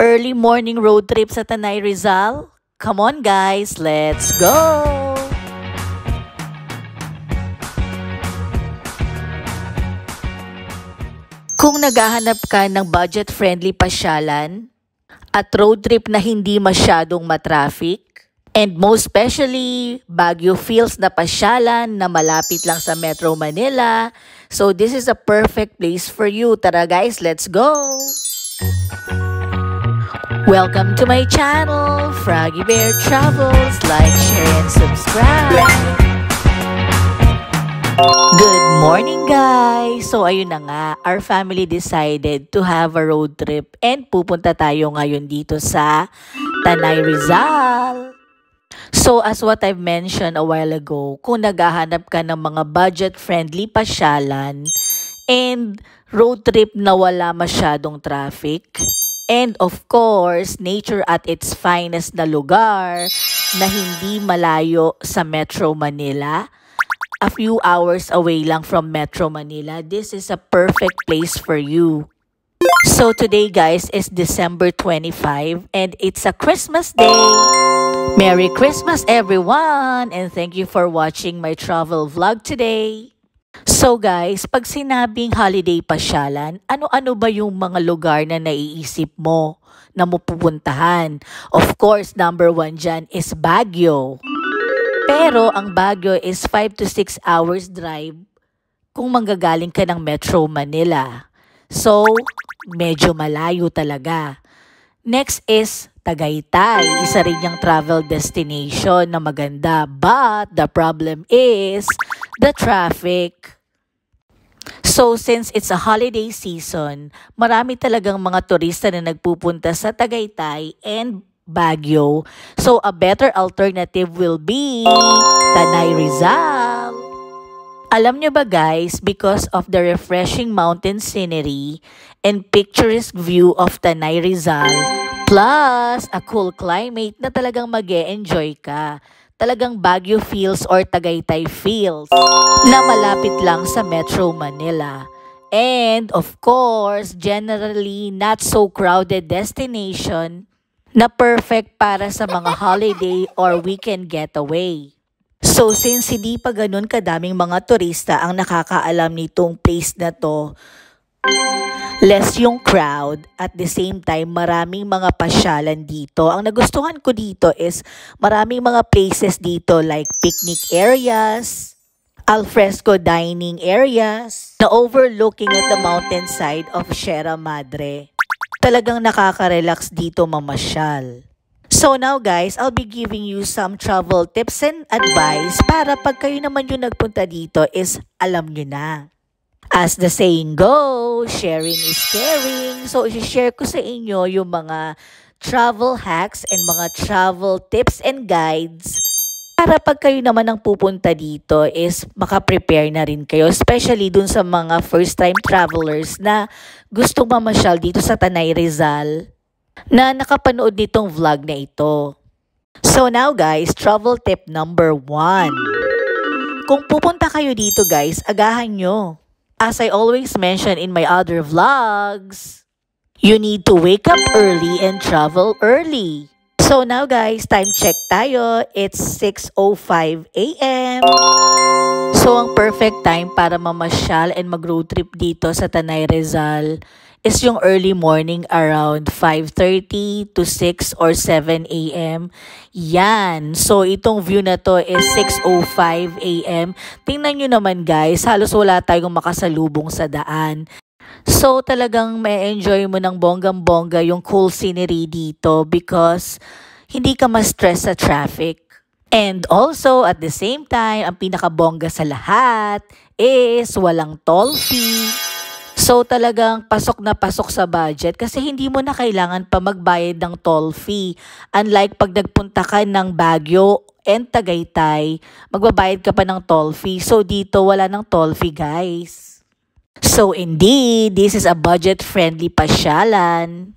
Early morning road trip sa Tanay Rizal? Come on guys, let's go! Kung naghahanap ka ng budget-friendly pasyalan at road trip na hindi masyadong matraffic, and most especially, Baguio feels na pasyalan na malapit lang sa Metro Manila, so this is a perfect place for you. Tara guys, let's go! Welcome to my channel, Froggy Bear Travels. Like, share, and subscribe. Good morning guys! So ayun na nga, our family decided to have a road trip and pupunta tayo ngayon dito sa Tanay Rizal. So as what I've mentioned a while ago, kung naghahanap ka ng mga budget-friendly pasyalan and road trip na wala masyadong traffic, and of course, nature at its finest na lugar na hindi malayo sa Metro Manila, a few hours away lang from Metro Manila, this is a perfect place for you. So today guys is December 25 and it's a Christmas day. Merry Christmas everyone and thank you for watching my travel vlog today. So guys, pag sinabing holiday pasyalan, ano-ano ba yung mga lugar na naiisip mo na mapupuntahan? Of course, number 1 dyan is Baguio. Pero ang Baguio is 5 to 6 hours drive kung manggagaling ka ng Metro Manila. So, medyo malayo talaga. Next is Tagaytay. Isa rin yung travel destination na maganda. But the problem is the traffic. So, since it's a holiday season, marami talagang mga turista na nagpupunta sa Tagaytay and Baguio. So, a better alternative will be Tanay Rizal. Alam nyo ba guys, because of the refreshing mountain scenery and picturesque view of Tanay Rizal, plus a cool climate na talagang mag-e-enjoy ka. Talagang Baguio feels or Tagaytay feels na malapit lang sa Metro Manila. And of course, generally not so crowded destination na perfect para sa mga holiday or weekend getaway. So since hindi pa ganun kadaming mga turista ang nakakaalam nitong place na to, less yung crowd, at the same time maraming mga pasyalan dito. Ang nagustuhan ko dito is maraming mga places dito like picnic areas, alfresco dining areas, na overlooking at the mountainside of Sierra Madre. Talagang nakaka-relax dito mamasyal. So now guys, I'll be giving you some travel tips and advice para pag kayo naman yung nagpunta dito is alam nyo na. As the saying goes, sharing is caring. So i-share ko sa inyo yung mga travel hacks and mga travel tips and guides para pag kayo naman ang pupunta dito is makaprepare na rin kayo. Especially dun sa mga first time travelers na gustong mamasyal dito sa Tanay Rizal na nakapanood nitong vlog na ito. So now guys, travel tip number 1. Kung pupunta kayo dito guys, agahan nyo. As I always mention in my other vlogs, you need to wake up early and travel early. So now guys, time check tayo. It's 6:05 a.m. So ang perfect time para mamasyal and mag-road trip dito sa Tanay Rizal is yung early morning around 5:30 to 6 or 7 a.m. Yan. So itong view na to is 6:05 a.m. Tingnan nyo naman guys, halos wala tayong makasalubong sa daan. So talagang may enjoy mo ng bonggang-bongga yung cool scenery dito because hindi ka ma-stress sa traffic. And also at the same time, ang pinakabongga sa lahat is walang toll fee. So talagang pasok na pasok sa budget kasi hindi mo na kailangan pa magbayad ng toll fee. Unlike pag nagpunta ka ng Baguio and Tagaytay, magbabayad ka pa ng toll fee. So dito wala ng toll fee guys. So indeed, this is a budget-friendly pasyalan.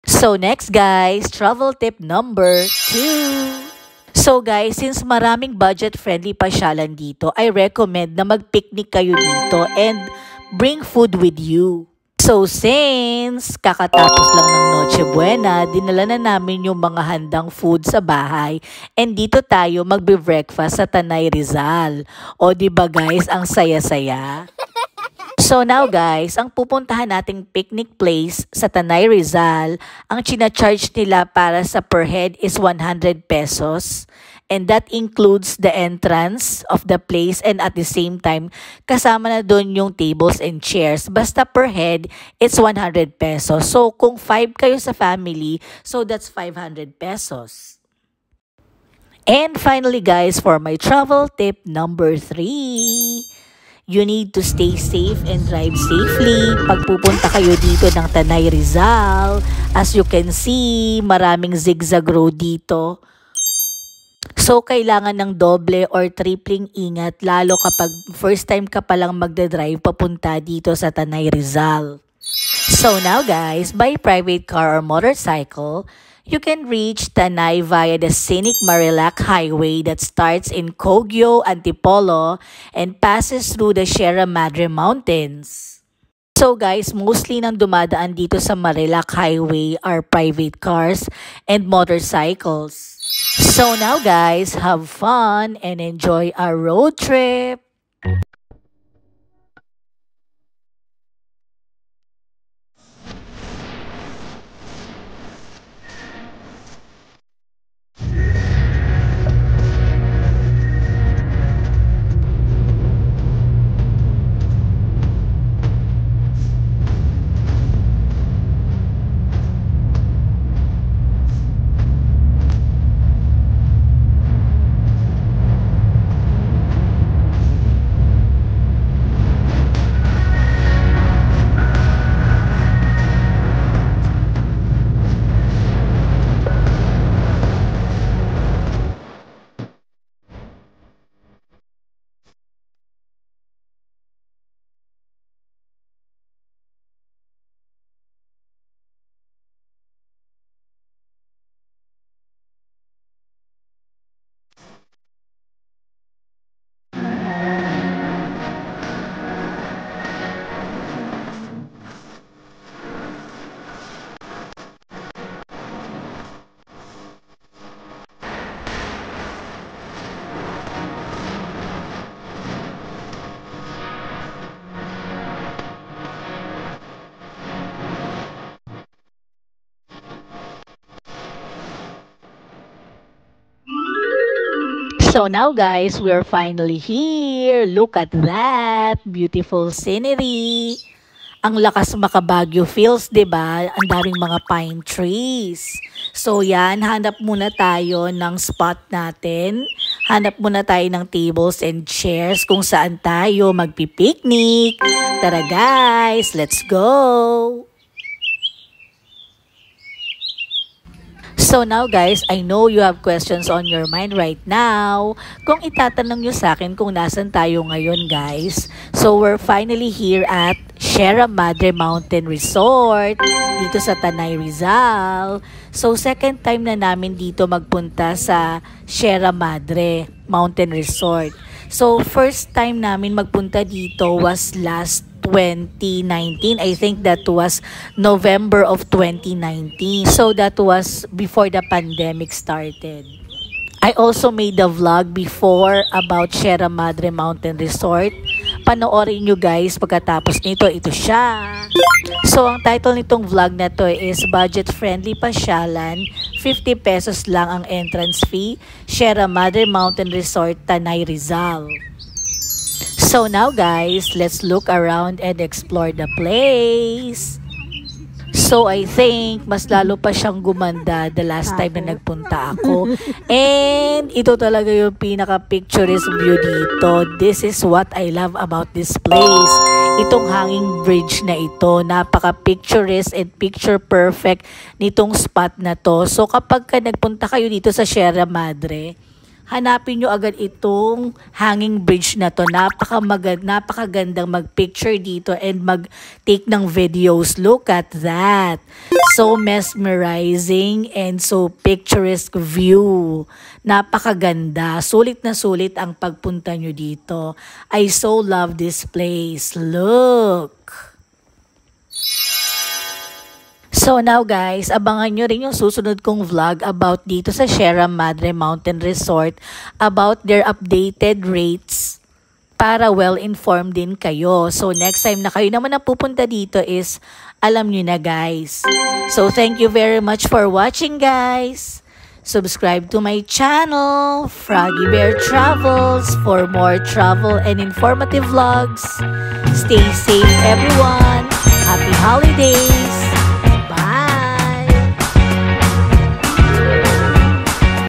So next guys, travel tip number 2. So guys, since maraming budget-friendly pasyalan dito, I recommend na mag-picnic kayo dito and bring food with you. So So since kakatapos lang ng Noche Buena, dinala na namin yung mga handang food sa bahay and dito tayo magbe-breakfast sa Tanay Rizal. O di ba guys, ang saya-saya? So now guys, ang pupuntahan nating picnic place sa Tanay Rizal, ang charge nila para sa per head is 100 pesos. And that includes the entrance of the place and at the same time, kasama na doon yung tables and chairs. Basta per head, it's 100 pesos. So kung 5 kayo sa family, so that's 500 pesos. And finally guys, for my travel tip number 3, you need to stay safe and drive safely pag pupunta kayo dito ng Tanay Rizal. As you can see, maraming zigzag road dito. So, kailangan ng doble or tripling ingat lalo kapag first time ka palang magdadrive papunta dito sa Tanay Rizal. So now guys, by private car or motorcycle, you can reach Tanay via the scenic Marilac Highway that starts in Cogyo, Antipolo, and passes through the Sierra Madre Mountains. So guys, mostly nang dumadaan dito sa Marilac Highway are private cars and motorcycles. So now guys, have fun and enjoy our road trip! So now guys, we're finally here. Look at that. Beautiful scenery. Ang lakas makabagyo feels, 'di ba? Ang daming mga pine trees. So yan, hanap muna tayo ng spot natin. Hanap muna tayo ng tables and chairs kung saan tayo magpipiknik. Tara guys, let's go! So now guys, I know you have questions on your mind right now. Kung itatanong nyo sa akin kung nasan tayo ngayon guys. So we're finally here at Sierra Madre Mountain Resort dito sa Tanay Rizal. So second time na namin dito magpunta sa Sierra Madre Mountain Resort. So first time namin magpunta dito was last 2019. I think that was November of 2019. So that was before the pandemic started. I also made a vlog before about Sierra Madre Mountain Resort. Panoorin nyo guys pagkatapos nito. Ito siya. So ang title nitong vlog na to is Budget Friendly Pasyalan. 50 pesos lang ang entrance fee. Sierra Madre Mountain Resort, Tanay Rizal. So now guys, let's look around and explore the place. So I think mas lalo pa siyang gumanda the last time na nagpunta ako. And ito talaga yung pinaka-picturesque view dito. This is what I love about this place. Itong hanging bridge na ito, napaka-picturesque and picture perfect nitong spot na to. So kapag nagpunta kayo dito sa Sierra Madre, hanapin nyo agad itong hanging bridge na to. Napakagandang mag-picture dito and mag-take ng videos. Look at that. So mesmerizing and so picturesque view. Napakaganda. Sulit na sulit ang pagpunta nyo dito. I so love this place. Look. So now guys, abangan nyo rin yung susunod kong vlog about dito sa Sierra Madre Mountain Resort about their updated rates para well-informed din kayo. So next time na kayo naman na pupunta dito is alam nyo na guys. So thank you very much for watching guys. Subscribe to my channel, Froggy Bear Travels, for more travel and informative vlogs. Stay safe everyone. Happy holidays!